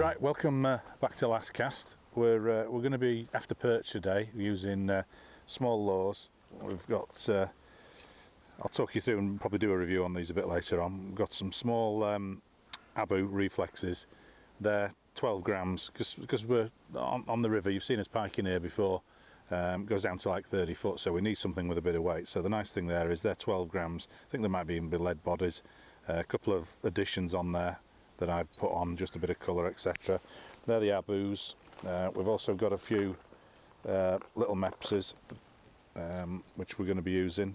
Right, welcome back to Last Cast. We're going to be after perch today using small lures. We've got, I'll talk you through and probably do a review on these a bit later on. We've got some small Abu reflexes. They're 12 grams because we're on the river. You've seen us piking here before. Goes down to like 30 foot, so we need something with a bit of weight. So the nice thing there is they're 12 grams. I think there might be even be lead bodies. A couple of additions on there that I'd put on, just a bit of colour, etc. They're the Abus. We've also got a few little Mepses, which we're going to be using.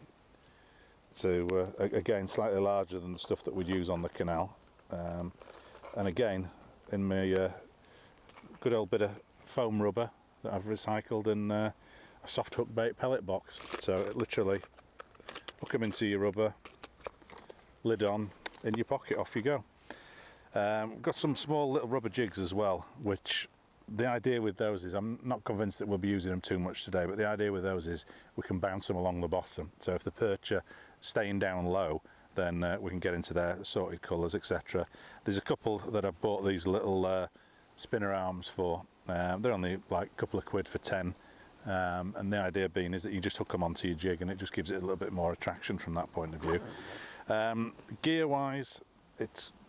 So again, slightly larger than the stuff that we'd use on the canal. And again, in my good old bit of foam rubber that I've recycled in a soft hook bait pellet box. So it literally hook them into your rubber, lid on, in your pocket, off you go. We've got some small little rubber jigs as well, which the idea with those is, I'm not convinced that we'll be using them too much today, but the idea with those is we can bounce them along the bottom. So if the perch are staying down low, then we can get into their assorted colours, etc. There's a couple that I've bought these little spinner arms for. They're only like a couple of quid for 10. And the idea being is that you just hook them onto your jig and it just gives it a little bit more attraction from that point of view. Gear wise,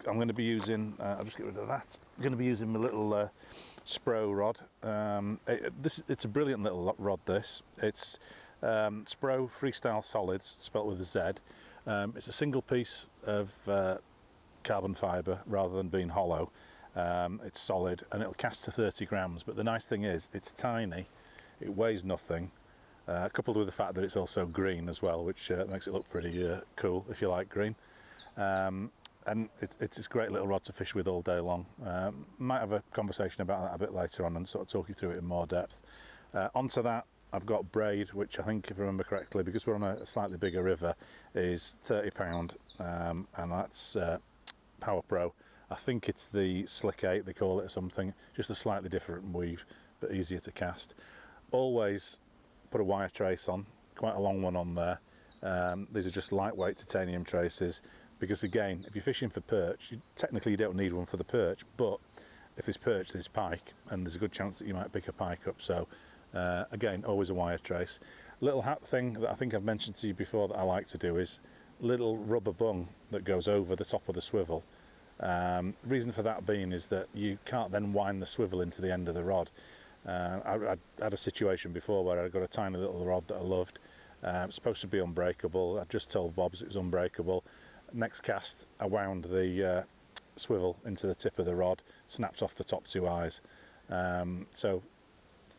I'm going to be using, I'll just get rid of that. I'm going to be using my little Spro rod. It's a brilliant little rod, this. It's Spro Freestyle Solids, spelt with a Z. It's a single piece of carbon fibre rather than being hollow. It's solid and it'll cast to 30 grams, but the nice thing is it's tiny, it weighs nothing, coupled with the fact that it's also green as well, which makes it look pretty cool if you like green. And it's this great little rod to fish with all day long. Might have a conversation about that a bit later on and sort of talk you through it in more depth. Onto that, I've got braid, which I think, if I remember correctly, because we're on a slightly bigger river, is £30, and that's Power Pro. I think it's the Slick 8, they call it, or something. Just a slightly different weave, but easier to cast. Always put a wire trace on, quite a long one on there. These are just lightweight titanium traces, because again, if you're fishing for perch, technically you don't need one for the perch, but if there's perch, there's pike, and there's a good chance that you might pick a pike up. So again, always a wire trace. Little hat thing that I think I've mentioned to you before that I like to do is little rubber bung that goes over the top of the swivel. Reason for that being is that you can't then wind the swivel into the end of the rod. I had a situation before where I got a tiny little rod that I loved. It's supposed to be unbreakable. I just told Bob's it was unbreakable. Next cast, I wound the swivel into the tip of the rod, snapped off the top two eyes. So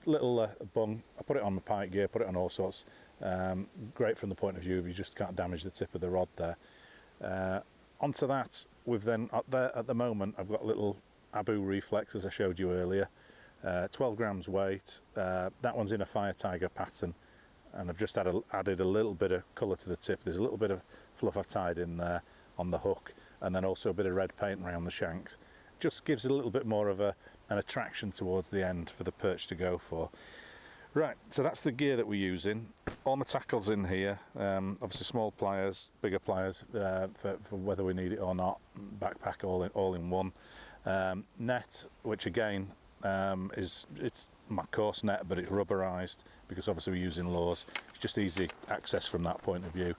little bung, I put it on my pike gear, put it on all sorts. Great from the point of view of you just can't damage the tip of the rod there. Onto that, we've then, up there at the moment, I've got a little Abu reflex, as I showed you earlier. 12 grams weight. That one's in a Fire Tiger pattern, and I've just added a little bit of colour to the tip. There's a little bit of fluff I've tied in there on the hook, and then also a bit of red paint around the shanks. Just gives it a little bit more of an attraction towards the end for the perch to go for. Right, so that's the gear that we're using. All my tackle's in here, obviously small pliers, bigger pliers for whether we need it or not. Backpack all in one. Net, which again it's my coarse net, but it's rubberized because obviously we're using lures. It's just easy access from that point of view,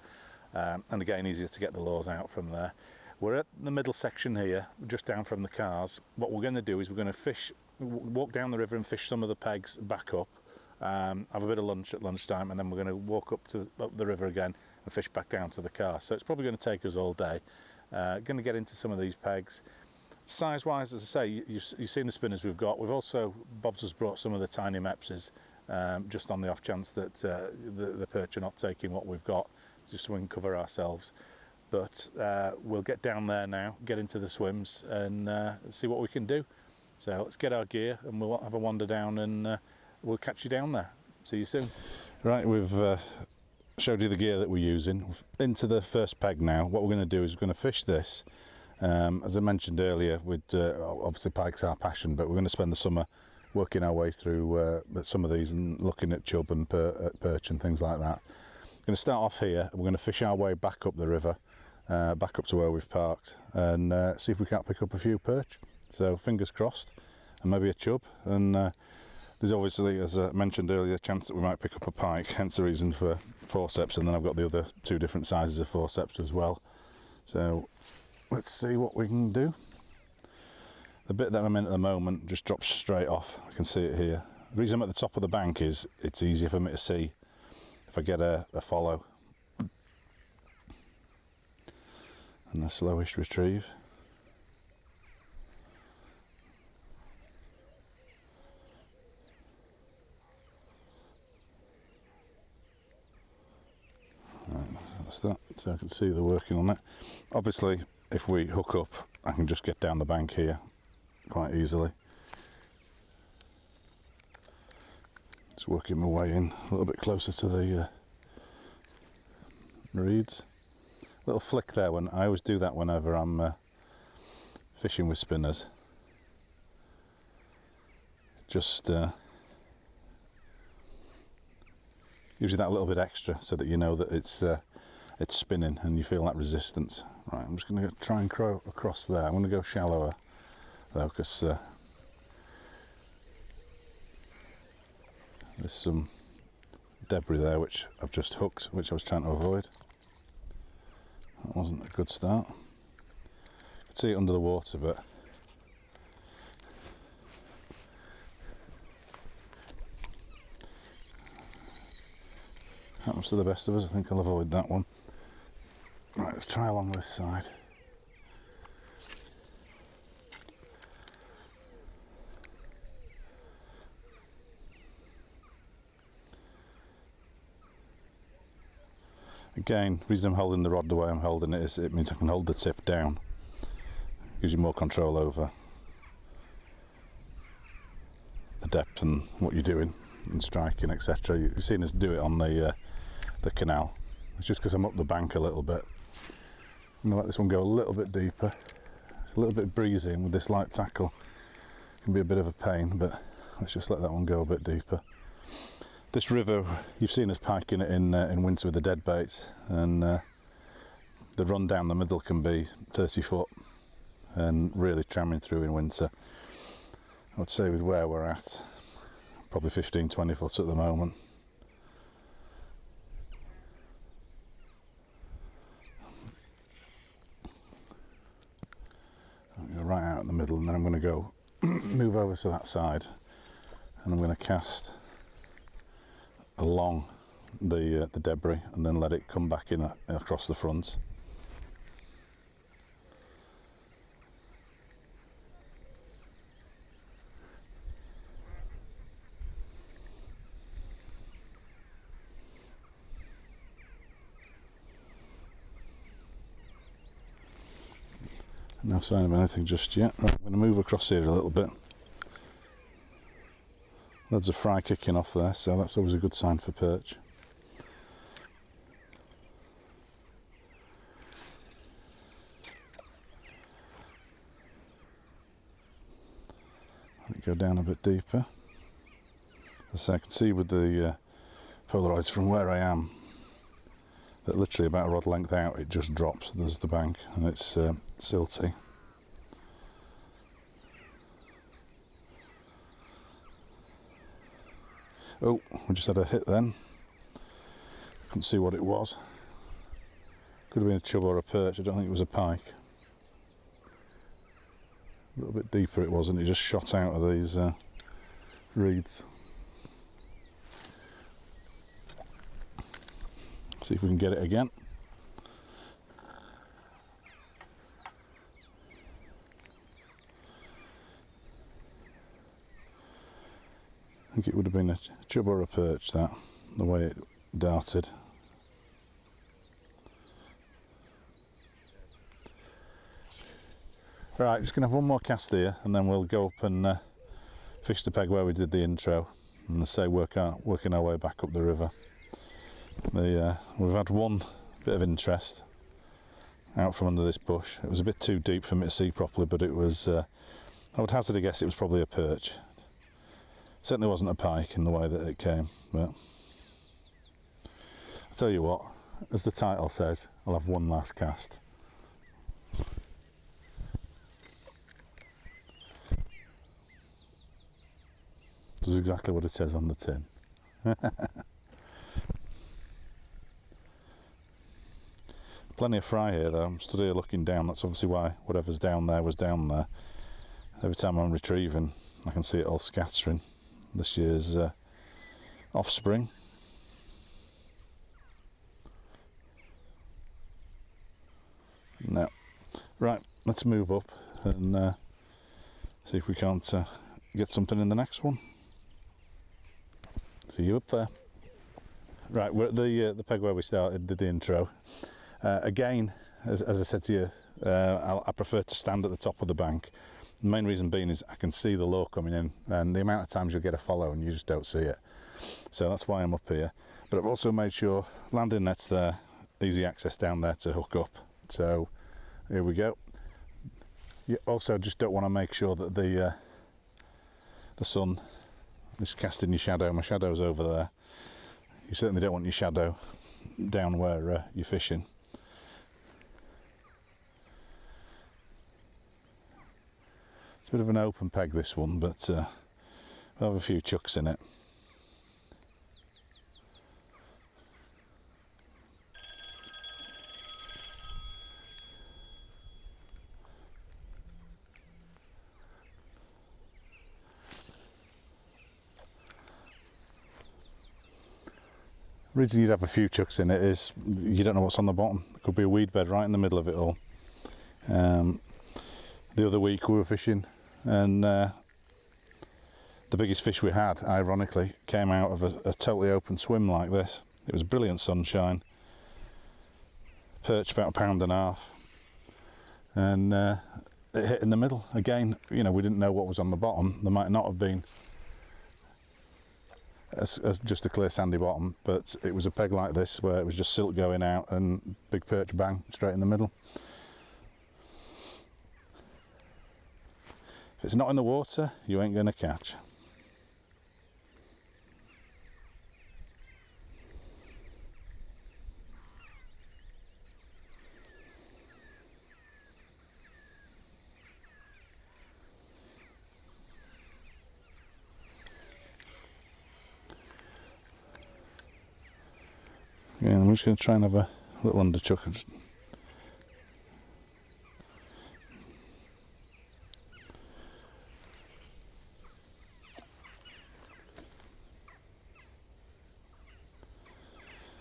and again easier to get the lures out from there. We're at the middle section here, just down from the cars. What we're going to do is we're going to walk down the river and fish some of the pegs back up. Have a bit of lunch at lunchtime, and then we're going to walk up the river again and fish back down to the car. So it's probably going to take us all day. Going to get into some of these pegs. Size wise, as I say, you've seen the spinners we've got. We've also, Bob's has brought some of the tiny Mepses, just on the off chance that the perch are not taking what we've got, just so we can cover ourselves. But we'll get down there now, get into the swims, and see what we can do. So let's get our gear and we'll have a wander down, and we'll catch you down there. See you soon. Right, we've showed you the gear that we're using. Into the first peg now. What we're going to do is we're going to fish this. As I mentioned earlier, obviously pike's our passion, but we're going to spend the summer working our way through some of these and looking at chub and perch and things like that. We're going to start off here. We're going to fish our way back up the river, back up to where we've parked, and see if we can't pick up a few perch. So fingers crossed. and maybe a chub. And there's obviously, as I mentioned earlier, a chance that we might pick up a pike, hence the reason for forceps. And then I've got the other 2 different sizes of forceps as well. So let's see what we can do. The bit that I'm in at the moment just drops straight off. I can see it here. The reason I'm at the top of the bank is it's easier for me to see if I get a follow. And a slowish retrieve. Right, that's that. So I can see they're working on it. Obviously, if we hook up, I can just get down the bank here quite easily. Just working my way in a little bit closer to the reeds. Little flick there, when I always do that whenever I'm fishing with spinners. Just gives you that little bit extra so that you know that it's spinning and you feel that resistance. Right, I'm just going to try and crow across there. I'm going to go shallower though, because there's some debris there which I've just hooked, which I was trying to avoid. That wasn't a good start. I could see it under the water, but happens to the best of us. I think I'll avoid that one. Right, let's try along this side. Again, the reason I'm holding the rod the way I'm holding it is it means I can hold the tip down. Gives you more control over the depth and what you're doing and striking, etc. You've seen us do it on the canal. It's just because I'm up the bank a little bit. I'm going to let this one go a little bit deeper. It's a little bit breezy, and with this light tackle it can be a bit of a pain, but let's just let that one go a bit deeper. This river, you've seen us piking it in winter with the dead baits, and the run down the middle can be 30 foot and really tramming through in winter. I would say with where we're at, probably 15-20 foot at the moment. I'll go right out in the middle, and then I'm going to go move over to that side, and I'm going to cast along the debris and then let it come back in across the front. No sign of anything just yet. Right, I'm going to move across here a little bit. Loads of fry kicking off there, so that's always a good sign for perch. Let it go down a bit deeper. As I can see with the Polaroids from where I am, that literally about a rod length out it just drops. There's the bank, and it's silty. Oh, we just had a hit then. Couldn't see what it was. Could have been a chub or a perch. I don't think it was a pike. A little bit deeper it was, and it just shot out of these reeds. See if we can get it again. I think it would have been a chub or a perch, that, the way it darted. Right, just going to have one more cast here, and then we'll go up and fish the peg where we did the intro, and say working our way back up the river. We've had one bit of interest out from under this bush. It was a bit too deep for me to see properly, but it was, I would hazard a guess it was probably a perch. Certainly wasn't a pike in the way that it came, but I'll tell you what, as the title says, I'll have one last cast. does exactly what it says on the tin. Plenty of fry here though. I'm stood here looking down. That's obviously why whatever's down there was down there. Every time I'm retrieving, I can see it all scattering. This year's offspring. No. Right, let's move up and see if we can't get something in the next one. See you up there. Right, we're at the peg where we started, did the intro. Again, as I said to you, I prefer to stand at the top of the bank. The main reason being is I can see the lure coming in, and the amount of times you'll get a follow and you just don't see it. So that's why I'm up here. But I've also made sure landing net's there, easy access down there to hook up. So here we go. You also just don't want to make sure that the sun is casting your shadow. My shadow's over there. You certainly don't want your shadow down where you're fishing. It's a bit of an open peg, this one, but we'll have a few chucks in it. The reason you'd have a few chucks in it is you don't know what's on the bottom. There could be a weed bed right in the middle of it all. The other week we were fishing, and the biggest fish we had, ironically, came out of a totally open swim like this. It was brilliant sunshine. Perch about 1.5 pounds, and it hit in the middle. Again, you know, we didn't know what was on the bottom. There might not have been as just a clear sandy bottom, but it was a peg like this where it was just silt going out and big perch, bang, straight in the middle. If it's not in the water, you ain't gonna catch. Yeah, I'm just going to try and have a little underchuck.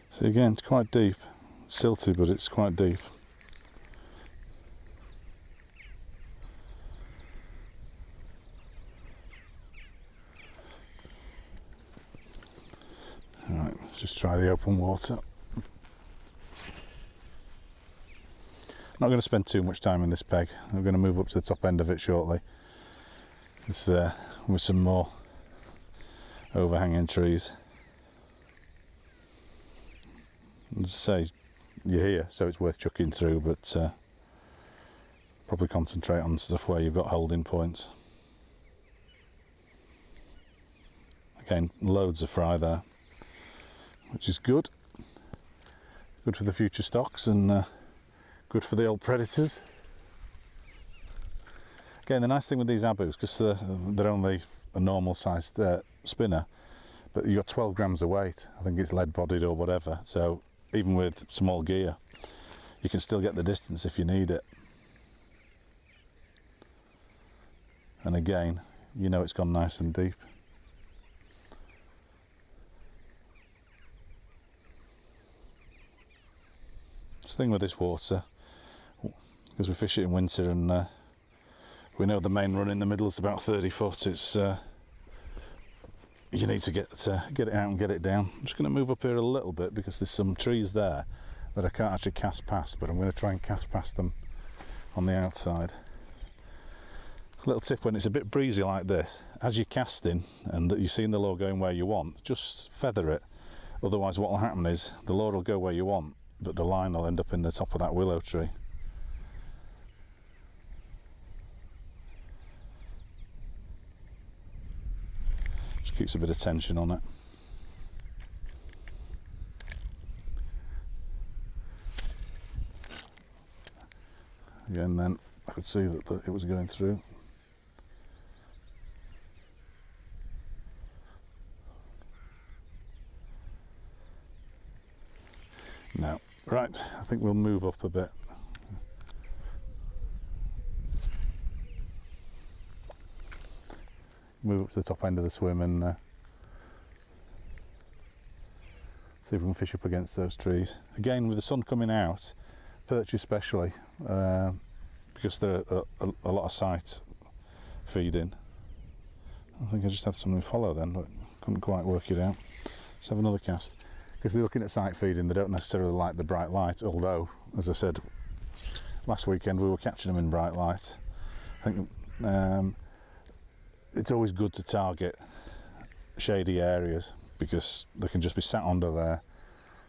See, again, it's quite deep. It's silty, but it's quite deep. Alright, let's just try the open water. Not going to spend too much time in this peg. I'm going to move up to the top end of it shortly. It's with some more overhanging trees. As I say, you're here, so it's worth chucking through, but probably concentrate on stuff where you've got holding points. Again, loads of fry there, which is good. Good for the future stocks and good for the old predators. Again, the nice thing with these abus, because they're only a normal sized spinner, but you've got 12 grams of weight. I think it's lead bodied or whatever, so even with small gear you can still get the distance if you need it. And again, you know it's gone nice and deep. It's the thing with this water, because we fish it in winter and we know the main run in the middle is about 30 foot, it's you need to get it out and get it down. I'm just going to move up here a little bit because there's some trees there that I can't actually cast past, but I'm going to try and cast past them on the outside. Little tip: when it's a bit breezy like this, as you're casting and that you're seeing the lure going where you want, just feather it. Otherwise what will happen is the lure will go where you want, but the line will end up in the top of that willow tree. Just keeps a bit of tension on it. Again, then I could see that it was going through. think we'll move up a bit. Move up to the top end of the swim and see if we can fish up against those trees. Again, with the sun coming out, perch especially, because there are a lot of sight feeding. I think I just had something follow then, but couldn't quite work it out. Let's have another cast. Because they're looking at sight feeding, they don't necessarily like the bright light, although, as I said, last weekend we were catching them in bright light. I think it's always good to target shady areas because they can just be sat under there,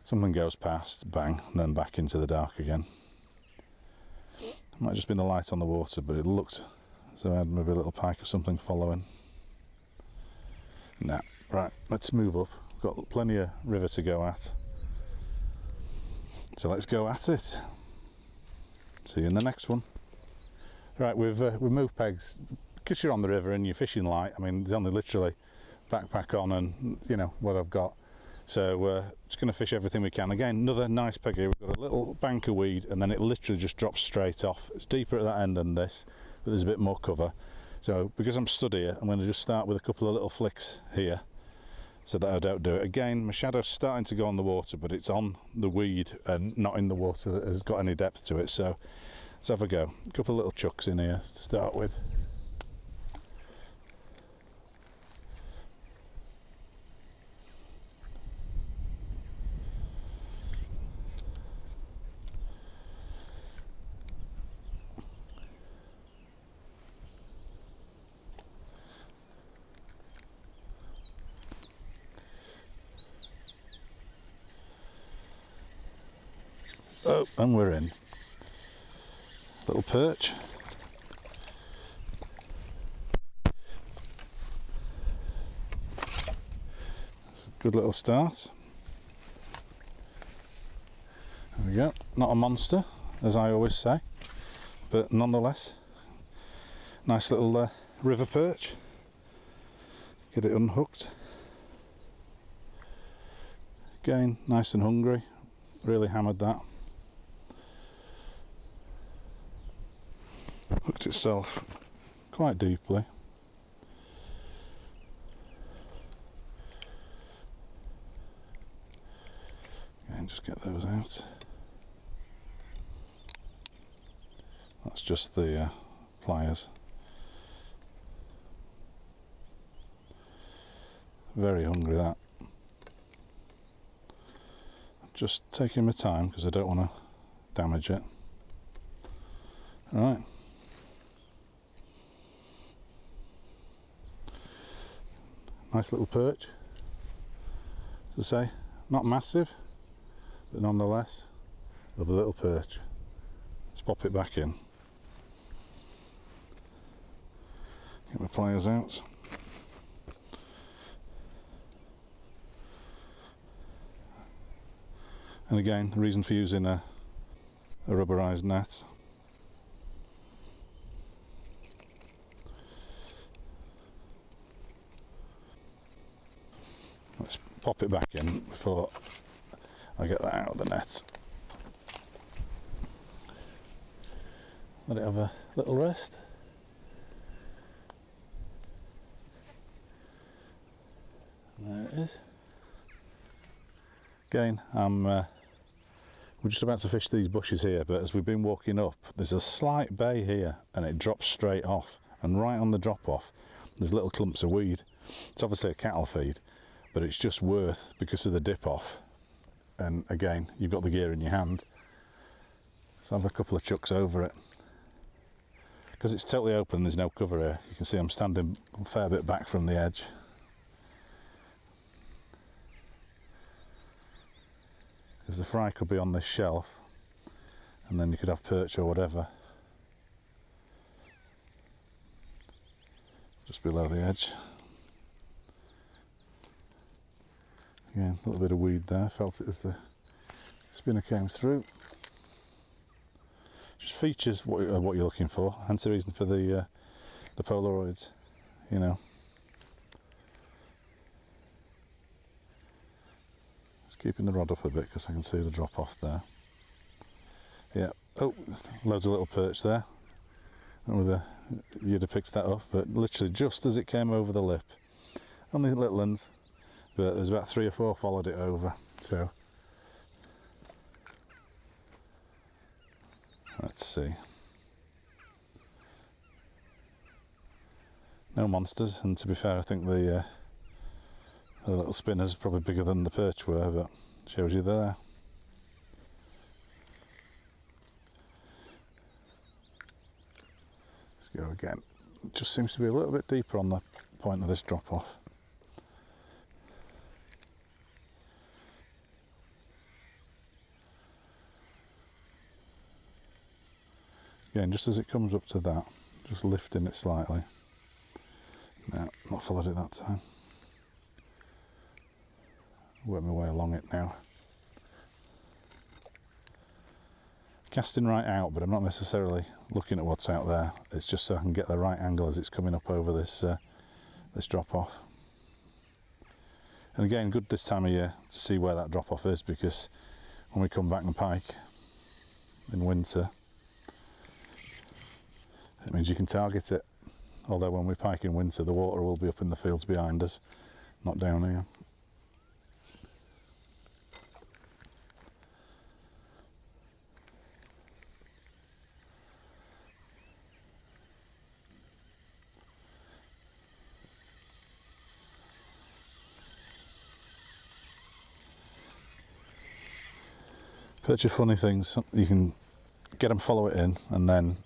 something goes past, bang, and then back into the dark again. It might have just been the light on the water, but it looked as though I had maybe a little pike or something following. Nah, right, let's move up. We've got plenty of river to go at. So let's go at it. See you in the next one. Right, we've moved pegs. Because you're on the river and you're fishing light, I mean, there's only literally backpack on and, you know, what I've got. So just going to fish everything we can. Again, another nice peg here. We've got a little bank of weed and then it literally just drops straight off. It's deeper at that end than this, but there's a bit more cover. So because I'm stood here, I'm going to just start with a couple of little flicks here so that I don't do it. Again, my shadow's starting to go on the water, but it's on the weed and not in the water that has got any depth to it. So let's have a go. A couple of little chucks in here to start with. Oh, and we're in. Little perch. That's a good little start. There we go. Not a monster, as I always say, but nonetheless, nice little river perch. Get it unhooked. Again, nice and hungry. Really hammered that. Hooked itself quite deeply. And just get those out. That's just the pliers. Very hungry that. Just taking my time because I don't want to damage it. All right. Nice little perch, as I say, not massive, but nonetheless, lovely little perch. Let's pop it back in. Get my pliers out. And again, the reason for using a rubberized net. Let's pop it back in before I get that out of the net. Let it have a little rest. There it is. Again, we're just about to fish these bushes here, but as we've been walking up, there's a slight bay here and it drops straight off. And right on the drop off, there's little clumps of weed. It's obviously a cattle feed, but it's just worth because of the dip off. And again, you've got the gear in your hand. So have a couple of chucks over it. Because it's totally open, there's no cover here. You can see I'm standing a fair bit back from the edge. Because the fry could be on this shelf, and then you could have perch or whatever just below the edge. Again, a little bit of weed there, felt it as the spinner came through. Just features what you're looking for, hence the reason for the Polaroids, you know. Just keeping the rod up a bit because I can see the drop off there. Yeah. Oh, loads of little perch there. You'd have picked that up, but literally just as it came over the lip. Only little ones, but there's about 3 or 4 followed it over. So let's see. No monsters, and to be fair, I think the little spinners are probably bigger than the perch were, but shows you there. Let's go again. It just seems to be a little bit deeper on the point of this drop off. Again, just as it comes up to that, just lifting it slightly. No, not followed it that time. Work my way along it now. Casting right out, but I'm not necessarily looking at what's out there. It's just so I can get the right angle as it's coming up over this this drop off. And again, good this time of year to see where that drop off is, because when we come back and pike in winter, it means you can target it. Although when we pike in winter, the water will be up in the fields behind us, not down here. Perch are funny things. You can get them, follow it in, and then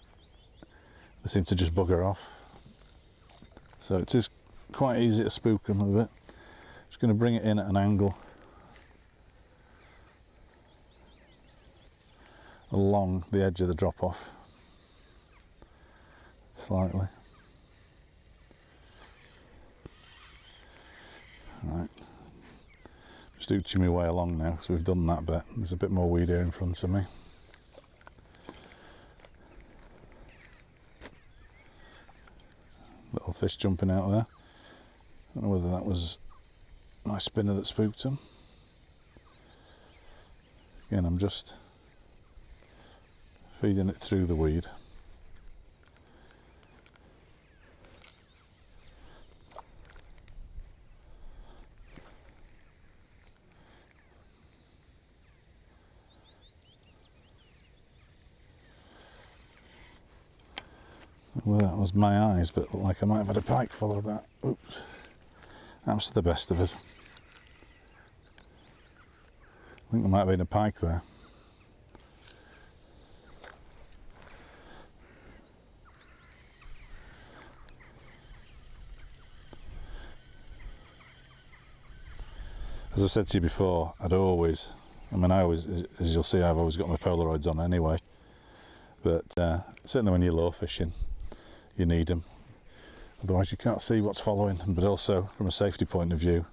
they seem to just bugger off. So it is quite easy to spook them a bit. Just going to bring it in at an angle along the edge of the drop off slightly. Right. Just ooching my way along now, because we've done that bit. There's a bit more weed here in front of me. Little fish jumping out there. I don't know whether that was my spinner that spooked him. Again, I'm just feeding it through the weed. Well, that was my eyes, but looked like I might have had a pike follow that. Oops. That's the best of us. I think there might have been a pike there. As I've said to you before, as you'll see, I've always got my Polaroids on anyway. But certainly when you're low fishing, you need them, otherwise you can't see what's following. But also from a safety point of view,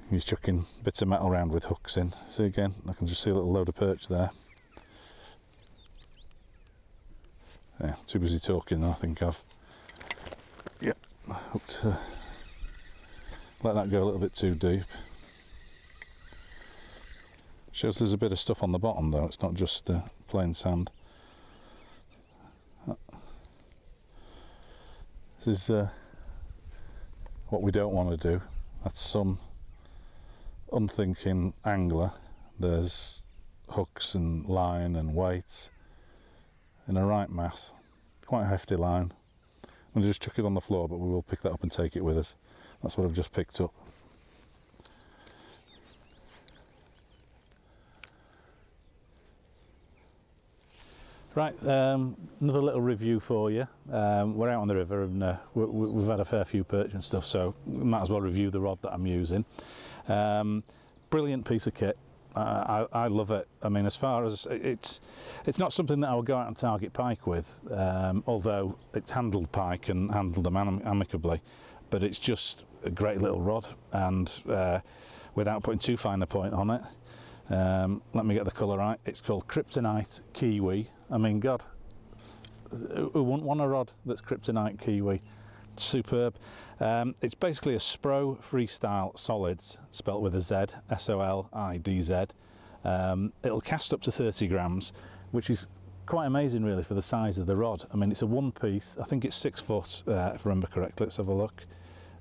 you're chucking bits of metal around with hooks in. See, again, I can just see a little load of perch there. Yeah, too busy talking. I think I've hooked, let that go a little bit too deep. Shows there's a bit of stuff on the bottom though, it's not just plain sand. This is what we don't want to do. That's some unthinking angler. There's hooks and line and weights in a right mass. Quite a hefty line. I'm going to just chuck it on the floor, but we will pick that up and take it with us. That's what I've just picked up. Right, another little review for you. We're out on the river and we've had a fair few perch and stuff, so might as well review the rod that I'm using. Brilliant piece of kit. I love it. I mean, as far as it's not something that I would go out and target pike with, although it's handled pike and handled them amicably, but it's just a great little rod, and without putting too fine a point on it, let me get the colour right. It's called Kryptonite Kiwi. I mean, God, who wouldn't want a rod that's Kryptonite Kiwi? Superb. It's basically a Spro Freestyle Solids, spelt with a Z, S-O-L-I-D-Z, It'll cast up to 30 grams, which is quite amazing really for the size of the rod. I mean, it's a one piece, I think it's 6 foot, if I remember correctly. Let's have a look.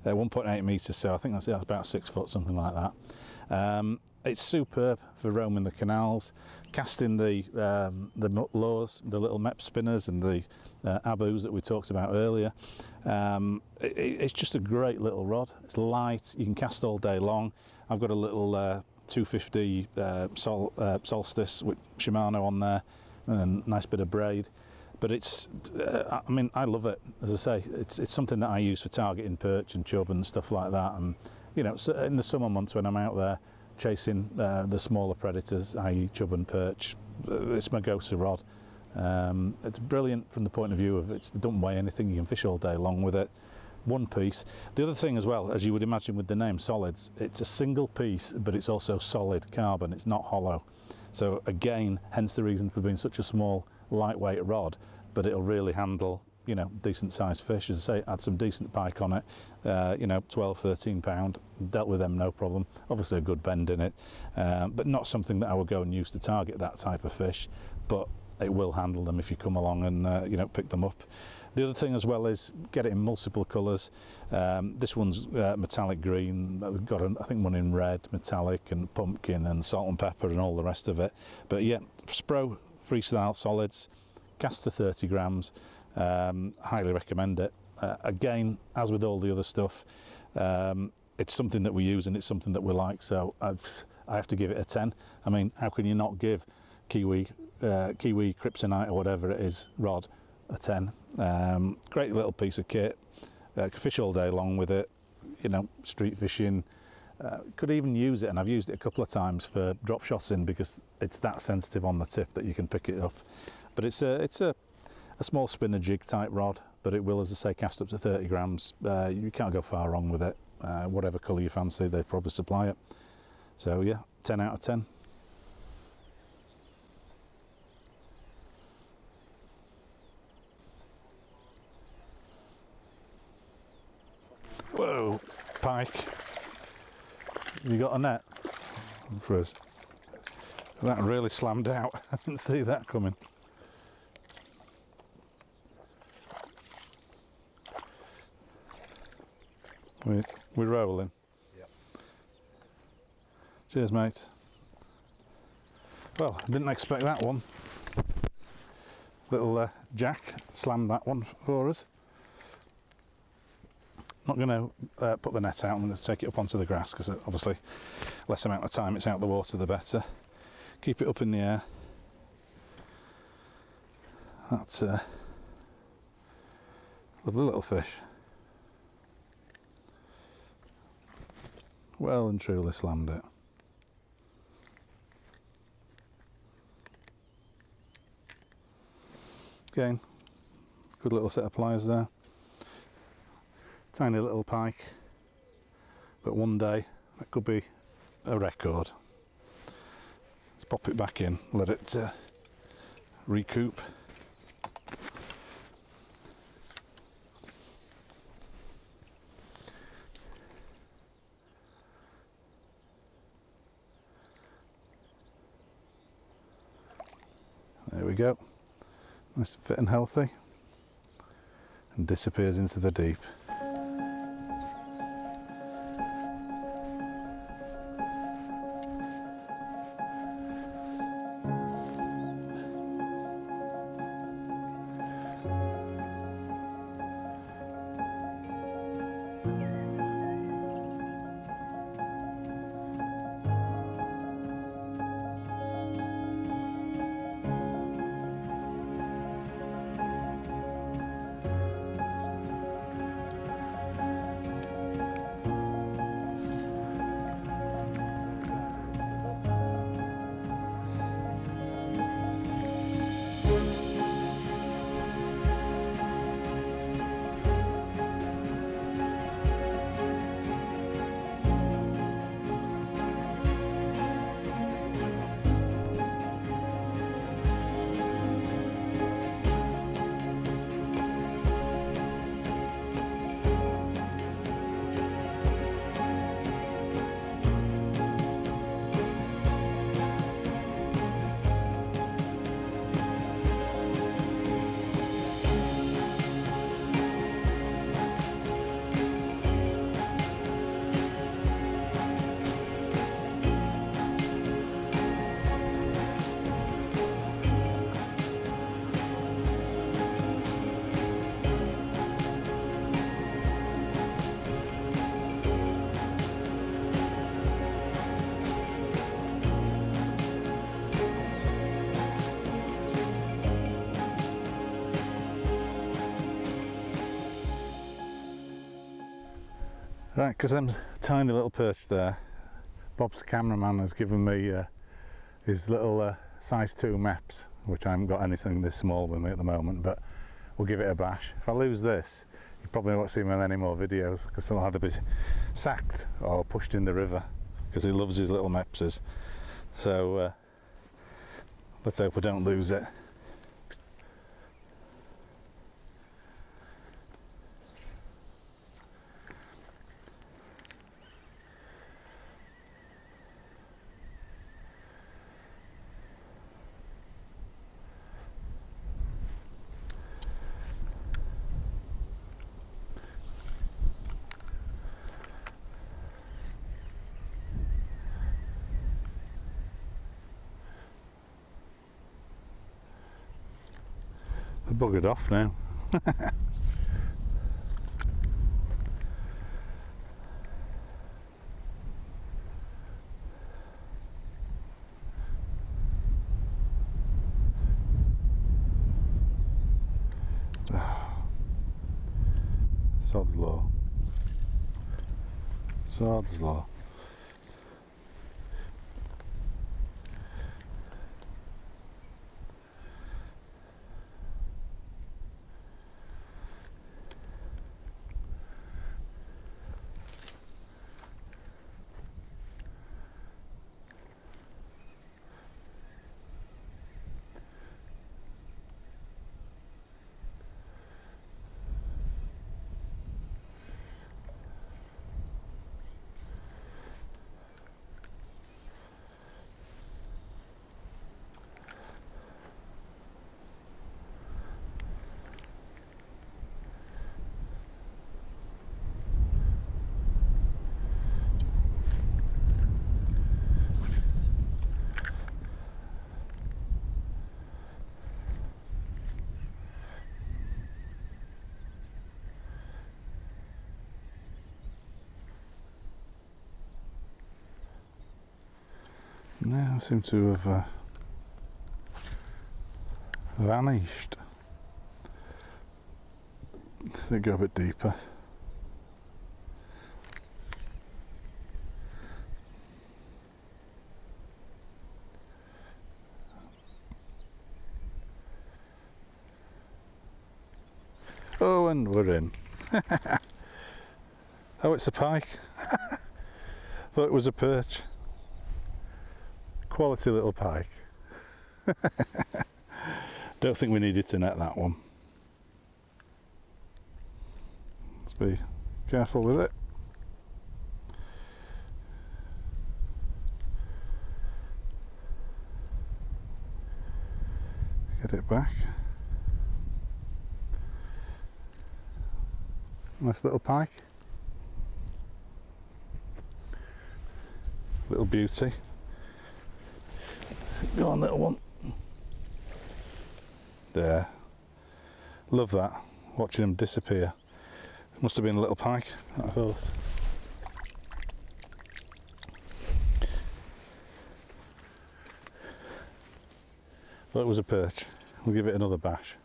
1.8 metres, so I think that's about 6 foot, something like that. It's superb for roaming the canals, casting the lures, the little mep spinners and the abus that we talked about earlier. It's just a great little rod. It's light, you can cast all day long. I've got a little 250 Solstice with Shimano on there, and a nice bit of braid. But it's, I mean, I love it. As I say, it's something that I use for targeting perch and chub and stuff like that. And you know, so in the summer months when I'm out there chasing the smaller predators, i.e. chub and perch, it's my go-to rod. It's brilliant from the point of view of it doesn't weigh anything. You can fish all day long with it. One piece. The other thing as well, as you would imagine with the name Solids, it's a single piece, but it's also solid carbon. It's not hollow. So again, hence the reason for being such a small, lightweight rod, but it'll really handle, you know, decent sized fish. As I say, add some decent pike on it, you know, 12, 13 pound, dealt with them no problem. Obviously a good bend in it, but not something that I would go and use to target that type of fish, but it will handle them if you come along and, you know, pick them up. The other thing as well is get it in multiple colours. This one's metallic green. We've got, I think, one in red, metallic, and pumpkin, and salt and pepper, and all the rest of it. But yeah, Spro Freestyle Solids, cast to 30 grams. Highly recommend it. Again, as with all the other stuff, it's something that we use and it's something that we like. So I have to give it a 10. I mean, how can you not give Kiwi Kryptonite or whatever it is rod a 10? Great little piece of kit. Could fish all day long with it, you know, street fishing. Could even use it, and I've used it a couple of times for drop shotting because it's that sensitive on the tip that you can pick it up. But it's a small spinner jig type rod, but it will, as I say, cast up to 30 grams. You can't go far wrong with it. Whatever colour you fancy, they probably supply it. So yeah, 10 out of 10. Whoa, pike. Have you got a net for us? That really slammed out. I didn't see that coming. We're rolling. Yep. Cheers, mate. Well, didn't expect that one. Little Jack slammed that one for us. Not going to put the net out. I'm going to take it up onto the grass because obviously less amount of time it's out the water the better. Keep it up in the air. That's a lovely little fish. Well and truly slammed it. Again, good little set of pliers there. Tiny little pike, but one day that could be a record. Let's pop it back in, let it recoup. There we go, nice and fit and healthy, and disappears into the deep. Right, because them tiny little perch there, Bob's cameraman has given me his little size 2 maps, which I haven't got anything this small with me at the moment, but we'll give it a bash. If I lose this, you probably won't see me on any more videos, because he'll either be sacked or pushed in the river, because he loves his little mapses. So let's hope I don't lose it. They're buggered off now. Sod's law. Sod's law. Now seem to have vanished. They go a bit deeper. Oh, and we're in. Oh, it's a pike. Thought it was a perch. Quality little pike. Don't think we needed to net that one. Let's be careful with it. Get it back. Nice little pike. Little beauty. Go on, little one. There. Love that, watching them disappear. Must have been a little pike, I thought. Thought it was a perch. We'll give it another bash.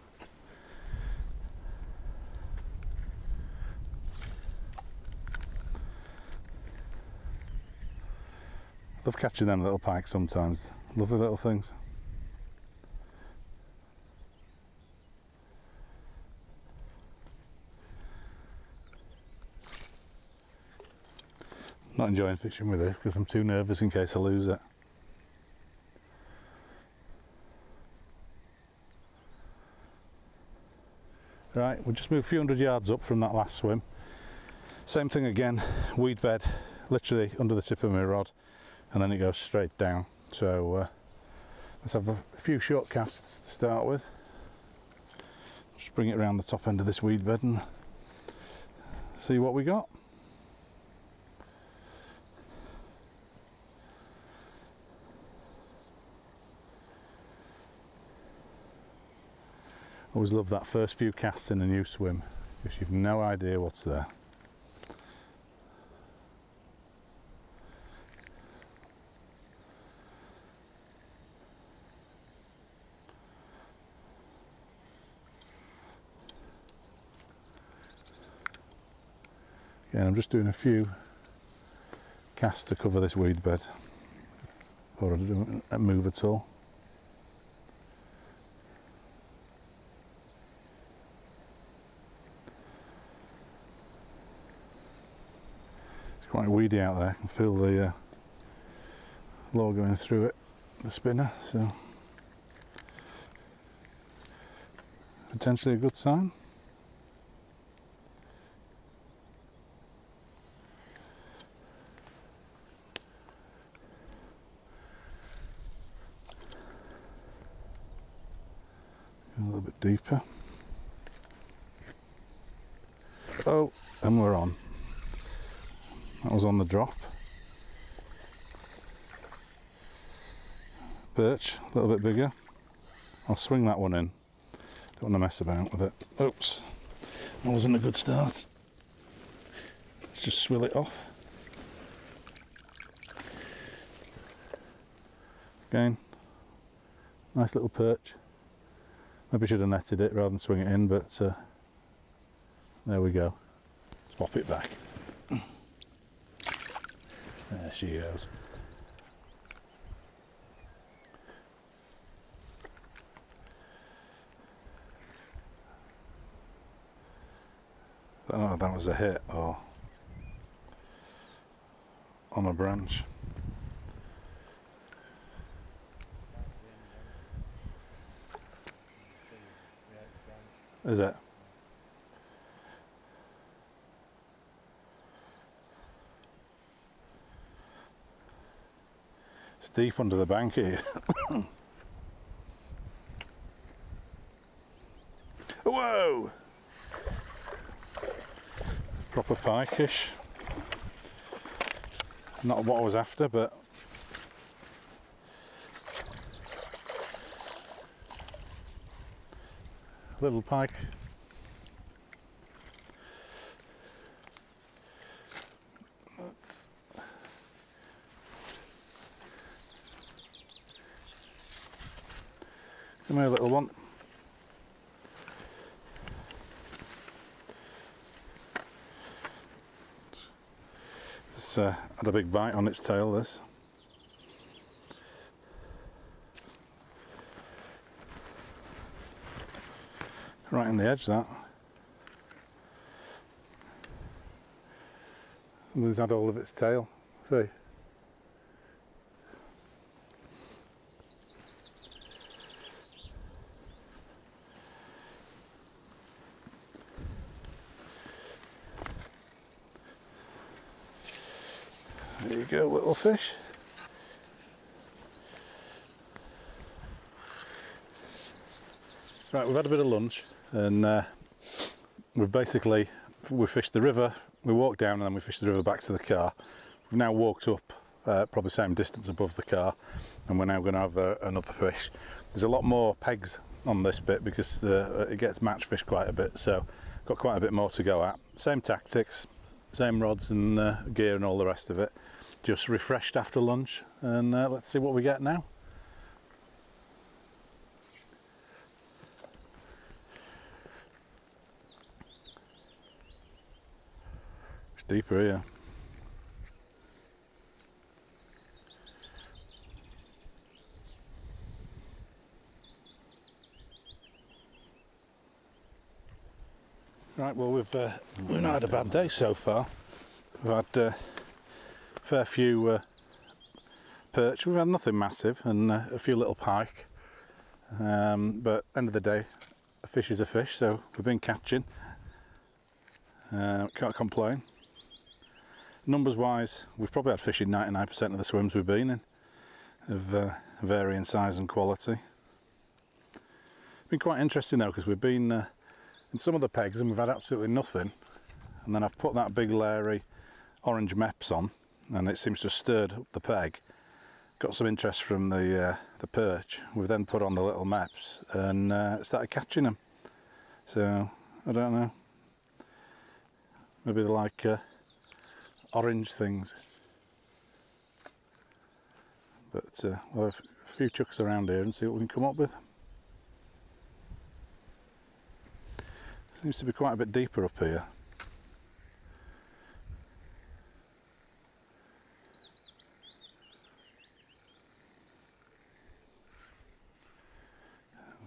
Love catching them little pikes sometimes. Lovely little things. Not enjoying fishing with this because I'm too nervous in case I lose it. Right, we'll just move a few hundred yards up from that last swim. Same thing again, weed bed literally under the tip of my rod, and then it goes straight down. So let's have a few short casts to start with. Just bring it around the top end of this weed bed and see what we got. Always love that first few casts in a new swim because you've no idea what's there. Again, I'm just doing a few casts to cover this weed bed before I don't move at all. It's quite weedy out there. I can feel the law going through it, the spinner, so potentially a good sign. A little bit deeper. Oh, and we're on. That was on the drop. Perch, a little bit bigger. I'll swing that one in. Don't want to mess about with it. Oops, that wasn't a good start. Let's just swill it off. Again, nice little perch. Maybe I should have netted it rather than swing it in, but there we go. Let's pop it back. There she goes. I don't know if that was a hit or on a branch. Is it? It's deep under the bank here. Whoa! Proper pike-ish. Not what I was after, but little pike. Come here, little one. It's had a big bite on its tail, this. Right in the edge, that. Somebody's had all of its tail. See? There you go, little fish. Right, we've had a bit of lunch and we fished the river, we walked down and then we fished the river back to the car. We've now walked up probably same distance above the car and we're now going to have another fish. There's a lot more pegs on this bit because it gets match fished quite a bit, so got quite a bit more to go at. Same tactics, same rods and gear and all the rest of it. Just refreshed after lunch and let's see what we get now. It's deeper here. Right, well we've not had a bad day so far. We've had fair few perch. We've had nothing massive and a few little pike, but end of the day a fish is a fish, so we've been catching. Can't complain. Numbers wise, we've probably had fish in 99% of the swims we've been in, of varying size and quality. It's been quite interesting though, because we've been in some of the pegs and we've had absolutely nothing, and then I've put that big leery orange meps on and it seems to have stirred up the peg, got some interest from the perch. We've then put on the little meps and started catching them, so I don't know, maybe they're like orange things, but we'll have a few chucks around here and see what we can come up with. Seems to be quite a bit deeper up here.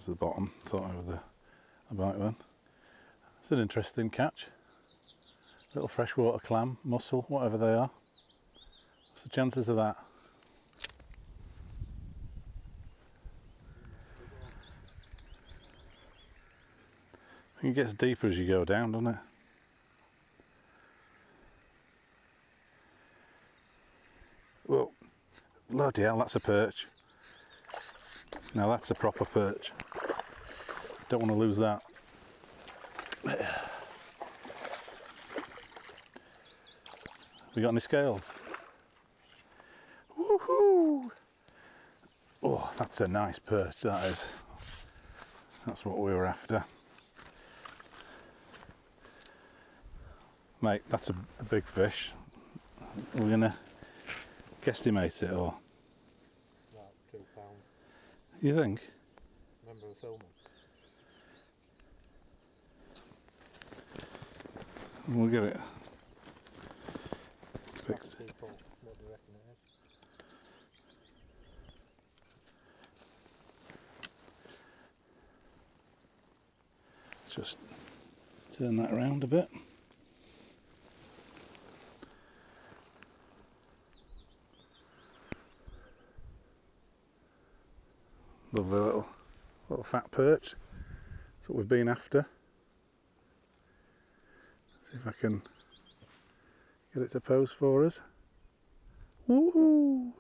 That's the bottom. Thought over the bite then. It's an interesting catch. Little freshwater clam, mussel, whatever they are. What's the chances of that? I think it gets deeper as you go down, doesn't it? Well, bloody hell, that's a perch. Now that's a proper perch. Don't want to lose that. We got any scales? Woohoo! Oh, that's a nice perch, that is. That's what we were after. Mate, that's a big fish. We're gonna guesstimate it, or? About £2. You think? Remember the filming? We'll get it fixed. What do you reckon it is? Let's just turn that around a bit. Lovely little fat perch. That's what we've been after. See if I can get it to pose for us. Woohoo!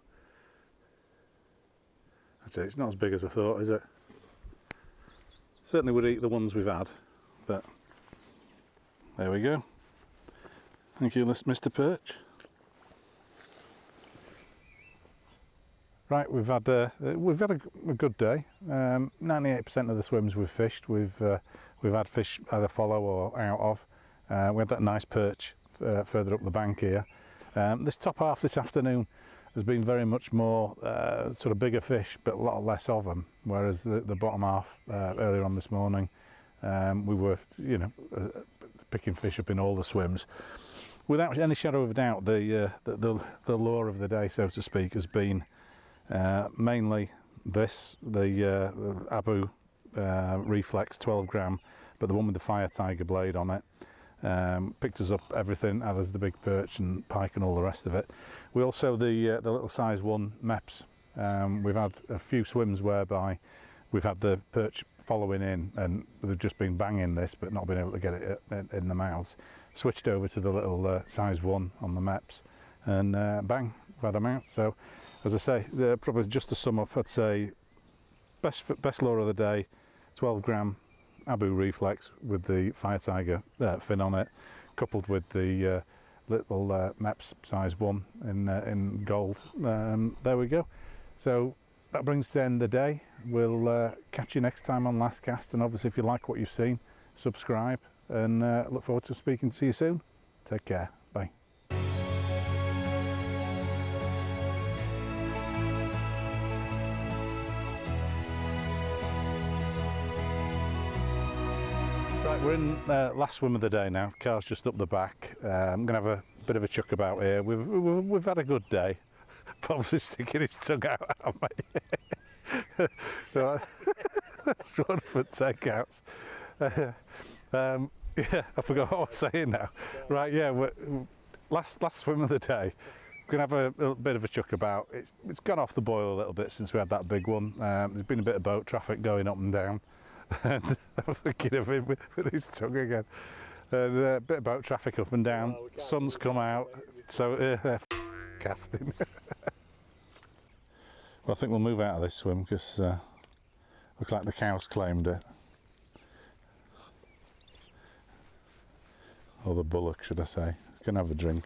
Actually, it's not as big as I thought, is it? Certainly would eat the ones we've had, but there we go. Thank you, Mr. Perch. Right, we've had a good day. 98% of the swims we've fished, we've had fish either follow or out of. We had that nice perch further up the bank here. This top half this afternoon has been very much more sort of bigger fish, but a lot less of them. Whereas the bottom half earlier on this morning, we were, you know, picking fish up in all the swims. Without any shadow of a doubt, the lure of the day, so to speak, has been mainly this, the Abu Reflex 12 gram, but the one with the fire tiger blade on it. Picked us up everything, as the big perch and pike and all the rest of it. We also the little size 1 MEPS. We've had a few swims whereby we've had the perch following in and they've just been banging this but not been able to get it in the mouths. Switched over to the little size 1 on the MEPS and bang, we've had them out. So as I say, probably just to sum up, I'd say best lure of the day, 12 gram Abu Reflex with the fire tiger fin on it, coupled with the little MEPS size 1 in gold. There we go. So that brings to the end of the day. We'll catch you next time on Last Cast, and obviously if you like what you've seen, subscribe, and look forward to speaking to you soon. Take care. Bye. Right, we're in last swim of the day now. The car's just up the back. I'm going to have a bit of a chuck about here. We've had a good day. Bob's sticking his tongue out at me. So that's one for takeouts. Yeah, I forgot what I was saying now. Right, yeah, last swim of the day. We're going to have a bit of a chuck about. It's gone off the boil a little bit since we had that big one. There's been a bit of boat traffic going up and down. And I was thinking of him with his tongue again. And a bit of boat traffic up and down. Sun's come out, so casting. Well, I think we'll move out of this swim because looks like the cow's claimed it. Or the bullock, should I say. It's going to have a drink.